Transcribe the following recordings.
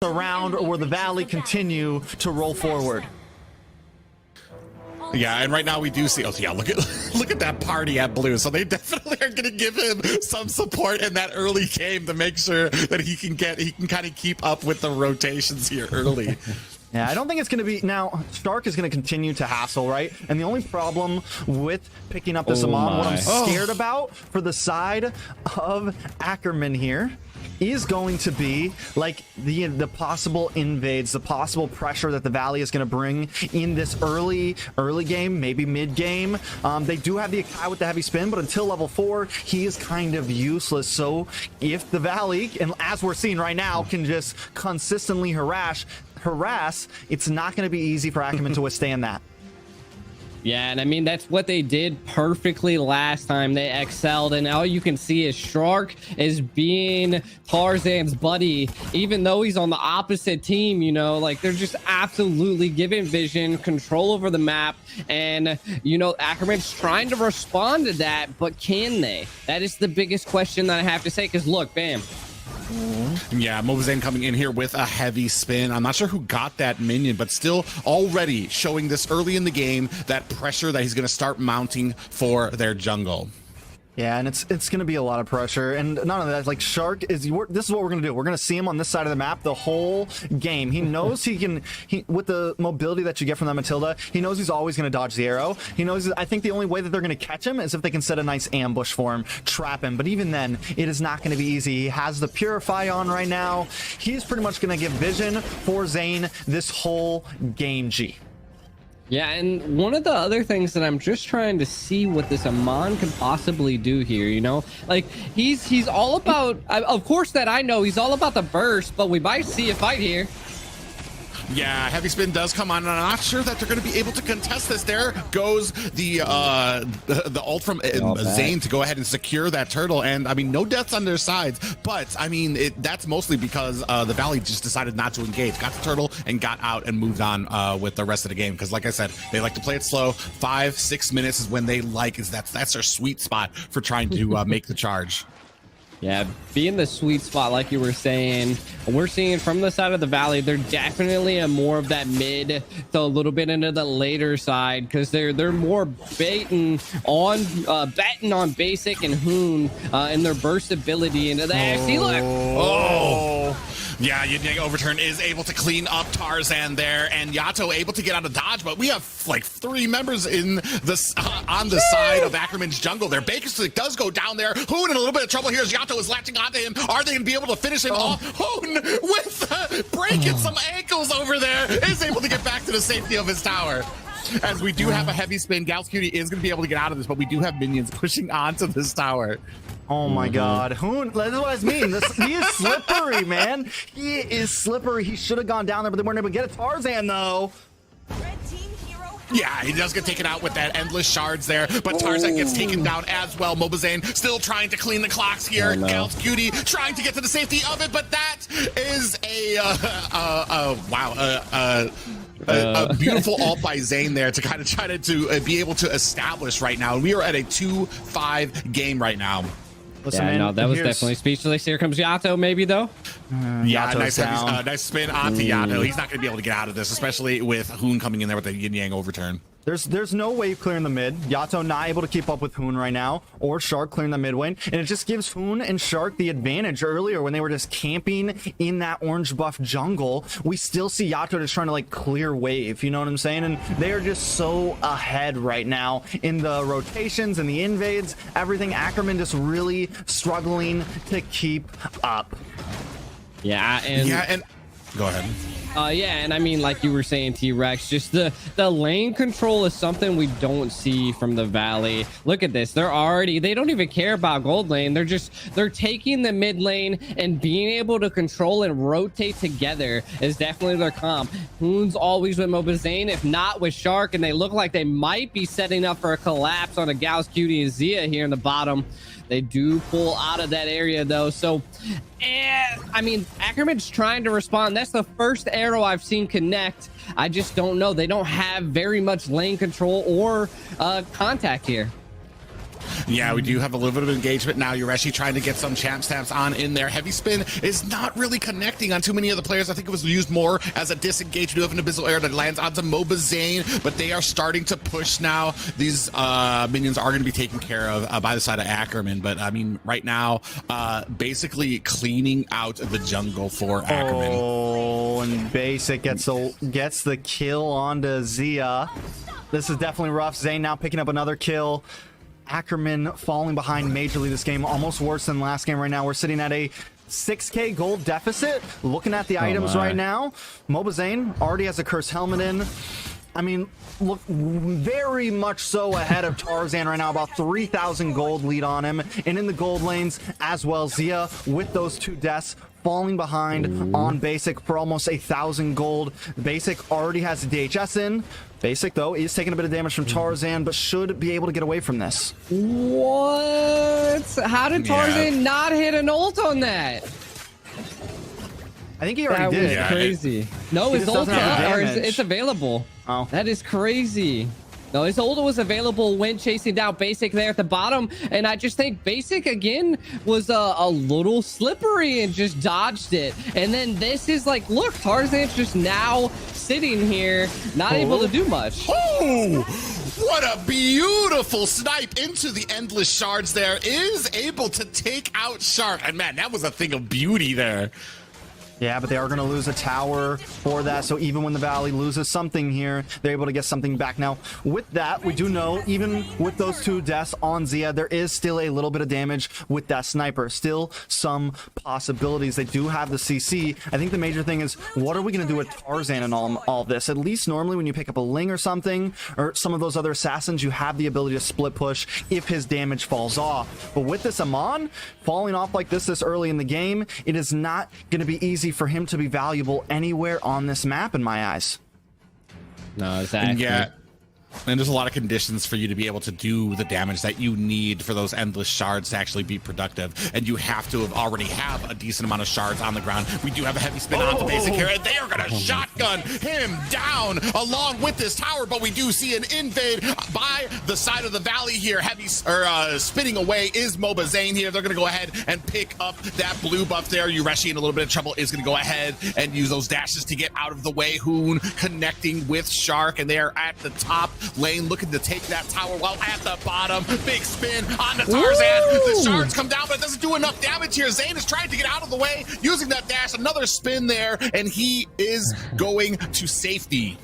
the round, or will the Valley continue to roll forward? Yeah, and right now we do see. Oh, yeah, look at that party at Blue. So they definitely are going to give him some support in that early game to make sure that he can kind of keep up with the rotations here early. Yeah, I don't think it's going to be... Now, Stark is going to continue to hassle, right? And the only problem with picking up this Amon, what I'm scared about for the side of Ackerman here, is going to be like the possible invades, the possible pressure that the Valley is going to bring in this early game, maybe mid game. They do have the Akai with the heavy spin, but until level 4, he is kind of useless. So if the Valley, and as we're seeing right now, can just consistently harass, it's not going to be easy for Ackerman to withstand that. Yeah, and I mean, that's what they did perfectly last time. They excelled, and all you can see is Shark is being Tarzan's buddy, even though he's on the opposite team, you know, like they're just absolutely giving vision, control over the map, and, you know, Ackerman's trying to respond to that, but can they? That is the biggest question that I have to say, because look, bam. Yeah, Mobazane coming in here with a heavy spin. I'm not sure who got that minion, but still already showing this early in the game, that pressure that he's going to start mounting for their jungle. Yeah, and it's going to be a lot of pressure, and none of that. Like Shark is, this is what we're going to do. We're going to see him on this side of the map the whole game. He knows he with the mobility that you get from that Matilda, he knows he's always going to dodge the arrow. He knows. I think the only way that they're going to catch him is if they can set a nice ambush for him, trap him. But even then, it is not going to be easy. He has the Purify on right now. He's pretty much going to give vision for Zane this whole game. Yeah, and one of the other things that I'm just trying to see what this Amon can possibly do here, you know, like he's all about, of course that I know he's all about the burst, but we might see a fight here. Yeah, heavy spin does come on, and I'm not sure that they're going to be able to contest this. There goes the ult from Zane to go ahead and secure that turtle, and I mean, no deaths on their sides, but I mean, that's mostly because the Valley just decided not to engage, got the turtle and got out and moved on with the rest of the game, because like I said, they like to play it slow. 5-6 minutes is when they like, that's their sweet spot for trying to make the charge. Yeah, being the sweet spot, like you were saying, we're seeing from the side of the Valley, they're definitely a more of that mid to a little bit into the later side, because they're more betting on Basic and Hoon and their burst ability into the see, look. Oh. Yeah, Yin Overturn is able to clean up Tarzan there, and Yato able to get out of dodge, but we have like 3 members in this on the side of Ackerman's jungle there. Bakerstick does go down there. Hoon in a little bit of trouble here as Yato is latching onto him. Are they going to be able to finish him off? Hoon with breaking some ankles over there is able to get back to the safety of his tower. As we do have a heavy spin, Gauss Cutie is going to be able to get out of this, but we do have minions pushing onto this tower. Oh my God, Hoon, that's what I mean. He is slippery, man. He is slippery. He should have gone down there, but they weren't able to get a Tarzan, though. Yeah, he does get taken out with that endless shards there, but Tarzan gets taken down as well. Mobazane still trying to clean the clocks here. Gauss Cutie trying to get to the safety of it, but that is a beautiful ult by Zane there to kind of try to be able to establish right now. We are at a 2-5 game right now. Listen, yeah, man, no, that was definitely speechless. Here comes Yato, maybe, though. Yeah, nice spin onto Yato. He's not going to be able to get out of this, especially with Hoon coming in there with the Yin-Yang overturn. There's no wave clearing the mid. Yato not able to keep up with Hoon right now, or Shark clearing the mid lane, and it just gives Hoon and Shark the advantage earlier when they were just camping in that orange buff jungle. We still see Yato just trying to like clear wave, you know what I'm saying? And they are just so ahead right now in the rotations and the invades, everything. Ackerman just really struggling to keep up. Yeah, and go ahead. Yeah, and I mean, like you were saying, T-Rex, just the lane control is something we don't see from the Valley. Look at this. They don't even care about gold lane. They're taking the mid lane and being able to control and rotate together is definitely their comp. Hoon's always with Mobazane, if not with Shark, and they look like they might be setting up for a collapse on a Gauss Cutie and Zia here in the bottom. They do pull out of that area, though. So, I mean, Ackerman's trying to respond. That's the first arrow I've seen connect. I just don't know. They don't have very much lane control or contact here. Yeah, we do have a little bit of engagement now. Yureshi trying to get some champ stamps on in there. Heavy spin is not really connecting on too many of the players. I think it was used more as a disengage. We do have an Abyssal Air that lands onto Mobazane, but they are starting to push now. These minions are going to be taken care of by the side of Ackerman. But I mean, right now, basically cleaning out the jungle for Ackerman. Oh, and Basic gets the kill onto Zia. This is definitely rough. Zane now picking up another kill. Ackerman falling behind majorly this game, almost worse than last game right now. We're sitting at a 6k gold deficit. Looking at the items right now, Mobazane already has a cursed helmet in. I mean, look very much so ahead of Tarzan right now, about 3,000 gold lead on him. And in the gold lanes as well, Zia with those 2 deaths falling behind on Basic for almost 1,000 gold. Basic already has the DHS in. Basic, though, is taking a bit of damage from Tarzan, but should be able to get away from this. What? How did Tarzan not hit an ult on that? I think he already did. That was crazy. No, his ult it's available. Oh. That is crazy. No, his ult was available when chasing down Basic there at the bottom, and I just think Basic again was a little slippery and just dodged it. And then this is like, look, Tarzan's just now sitting here, not able to do much. Oh, what a beautiful snipe into the endless shards there. Is able to take out Shark. And man, that was a thing of beauty there. Yeah, but they are going to lose a tower for that. So even when the Valley loses something here, they're able to get something back. Now, with that, we do know, even with those 2 deaths on Zia, there is still a little bit of damage with that sniper. Still some possibilities. They do have the CC. I think the major thing is, what are we going to do with Tarzan and all this? At least normally when you pick up a Ling or something, or some of those other assassins, you have the ability to split push if his damage falls off. But with this Amon falling off like this early in the game, it is not going to be easy for him to be valuable anywhere on this map in my eyes. No, exactly. Yeah. And there's a lot of conditions for you to be able to do the damage that you need for those endless shards to actually be productive. And you have to already have a decent amount of shards on the ground. We do have a heavy spin onto Basic here, and they are going to shotgun him down along with this tower. But we do see an invade by the side of the Valley here. Heavy spinning away is Mobazane here. They're going to go ahead and pick up that blue buff there. Yureshi in a little bit of trouble is going to go ahead and use those dashes to get out of the way. Hoon connecting with Shark, and they are at the top lane looking to take that tower while at the bottom. Big spin on the Tarzan. The shards come down, but it doesn't do enough damage here. Zane is trying to get out of the way using that dash. Another spin there, and he is going to safety.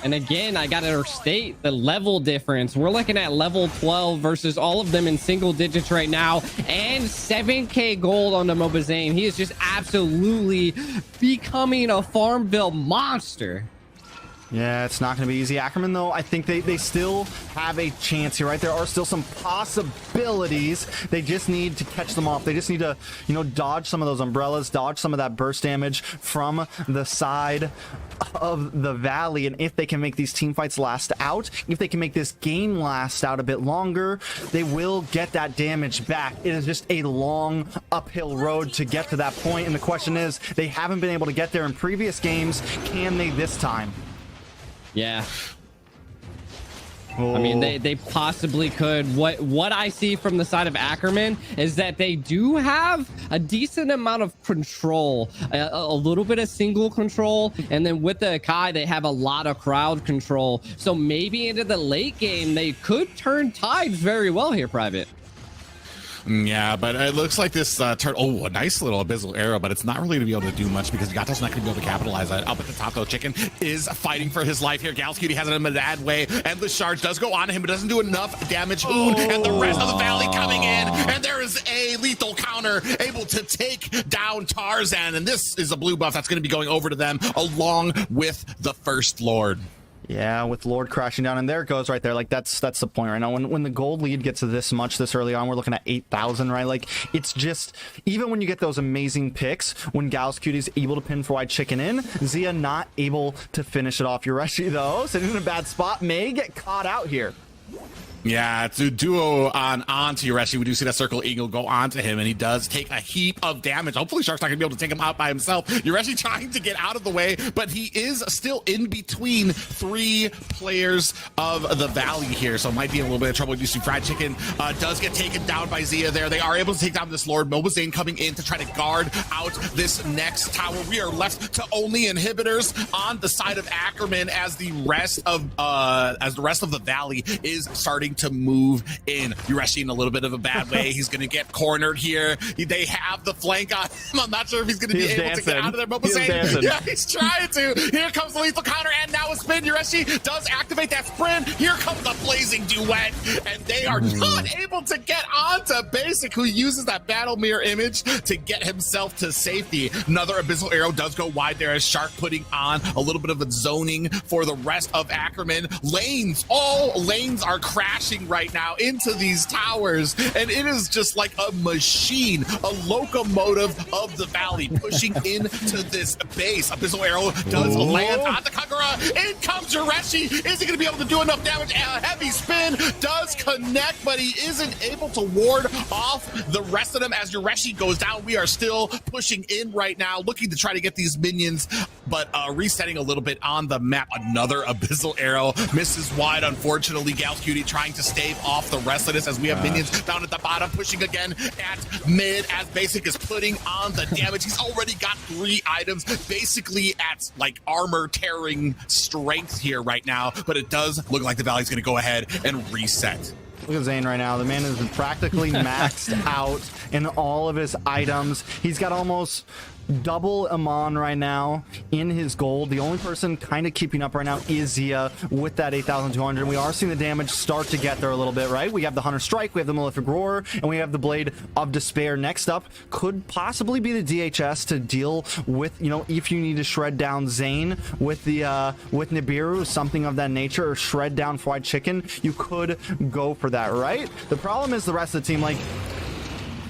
And again, I gotta state the level difference. We're looking at level 12 versus all of them in single digits right now, and 7k gold on the Mobazane. He is just absolutely becoming a Farmville monster. Yeah, it's not going to be easy. Ackerman, though, I think they still have a chance here, right? There are still some possibilities. They just need to catch them off. They just need to, you know, dodge some of those umbrellas, dodge some of that burst damage from the side of the Valley. And if they can make these team fights last out, if they can make this game last out a bit longer, they will get that damage back. It is just a long uphill road to get to that point. And the question is, they haven't been able to get there in previous games. Can they this time? Yeah. I mean, they possibly could. What I see from the side of Ackerman is that they do have a decent amount of control, a little bit of single control, and then with the Akai, they have a lot of crowd control. So maybe into the late game, they could turn tides very well here, Private. Yeah, but it looks like this turn. Oh, a nice little abyssal arrow, but it's not really going to be able to do much because Gato's not going to be able to capitalize on it. Up at the top, though, Chicken is fighting for his life here. Galscutie has it in a bad way, and the charge does go on him, but doesn't do enough damage. Hoon and the rest of the Valley coming in, and there is a lethal counter able to take down Tarzan, and this is a blue buff that's going to be going over to them along with the First Lord. Yeah, with Lord crashing down, and there it goes right there. Like that's the point right now. When the gold lead gets to this much this early on, we're looking at 8,000, right? Like it's just, even when you get those amazing picks, when Galscutie's able to pin for White Chicken in, Zia not able to finish it off. Yureshi though, sitting in a bad spot, may get caught out here. Yeah, it's a duo onto Yureshi. We do see that Circle Eagle go onto him, and he does take a heap of damage. Hopefully, Shark's not going to be able to take him out by himself. Yureshi trying to get out of the way, but he is still in between 3 players of the Valley here, so might be in a little bit of trouble. You see Fried Chicken does get taken down by Zia there. They are able to take down this Lord. Mobazane coming in to try to guard out this next tower. We are left to only inhibitors on the side of Ackerman as the rest of the Valley is starting to move in. Yureshi in a little bit of a bad way. He's going to get cornered here. They have the flank on him. I'm not sure if he's going to be able to get out of there. Mobazane, yeah, he's trying to. Here comes the lethal counter, and now a spin. Yureshi does activate that sprint. Here comes the blazing duet, and they are not able to get onto Basic, who uses that battle mirror image to get himself to safety. Another abyssal arrow does go wide there as Shark putting on a little bit of a zoning for the rest of Ackerman. Lanes, all lanes are crashing right now into these towers, and it is just like a machine, a locomotive of the Valley pushing into this base. Abyssal arrow does land on the Kagura. In comes Yureshi. Is he going to be able to do enough damage? A heavy spin does connect, but he isn't able to ward off the rest of them as Yureshi goes down. We are still pushing in right now, looking to try to get these minions, but resetting a little bit on the map. Another abyssal arrow misses wide, unfortunately. Gals Cutie trying to stave off the rest of this as we have minions down at the bottom, pushing again at mid as Basic is putting on the damage. He's already got 3 items, basically at like armor tearing strength here right now, but it does look like the Valley's going to go ahead and reset. Look at Zane right now. The man has been practically maxed out in all of his items. He's got almost double Amon right now in his gold. The only person kind of keeping up right now is Zia with that 8,200. We are seeing the damage start to get there a little bit, right? We have the Hunter Strike, we have the Malefic Roar, and we have the Blade of Despair. Next up could possibly be the DHS to deal with, you know, if you need to shred down Zane with the with Nibiru, something of that nature, or shred down Fried Chicken. You could go for that, right? The problem is the rest of the team, like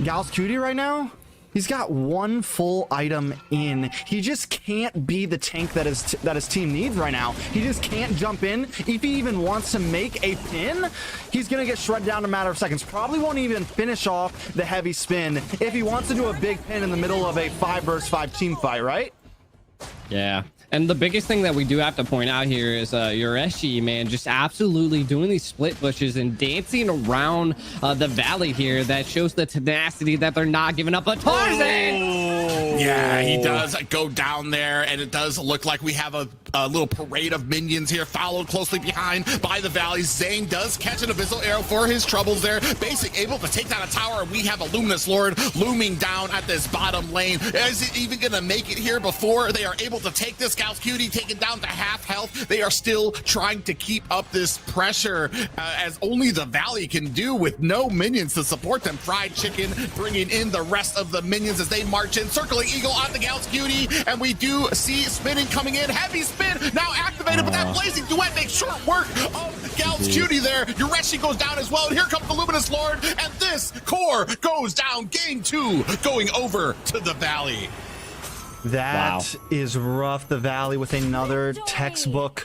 Gals Cutie right now, he's got 1 full item in. He just can't be the tank that his team needs right now. He just can't jump in. If he even wants to make a pin, he's gonna get shredded down in a matter of seconds. Probably won't even finish off the heavy spin if he wants to do a big pin in the middle of a 5 versus 5 team fight, right? Yeah. And the biggest thing that we do have to point out here is Yureshi, man, just absolutely doing these split pushes and dancing around the Valley here. That shows the tenacity that they're not giving up. But Tarzan! Yeah, he does go down there, and it does look like we have a little parade of minions here, followed closely behind by the Valley. Zane does catch an abyssal arrow for his troubles there. Basic able to take down a tower, and we have a Luminous Lord looming down at this bottom lane. Is it even going to make it here before they are able to take this? Gals Cutie taken down to half health. They are still trying to keep up this pressure as only the Valley can do with no minions to support them. Fried Chicken bringing in the rest of the minions as they march in. Circling Eagle on the Gals Cutie, and we do see spinning coming in. Heavy spin now activated, but that blazing duet makes short work of Gals Cutie there. Yureshi goes down as well, and here comes the Luminous Lord, and this core goes down. Game 2 going over to the Valley. That is rough. The Valley with another textbook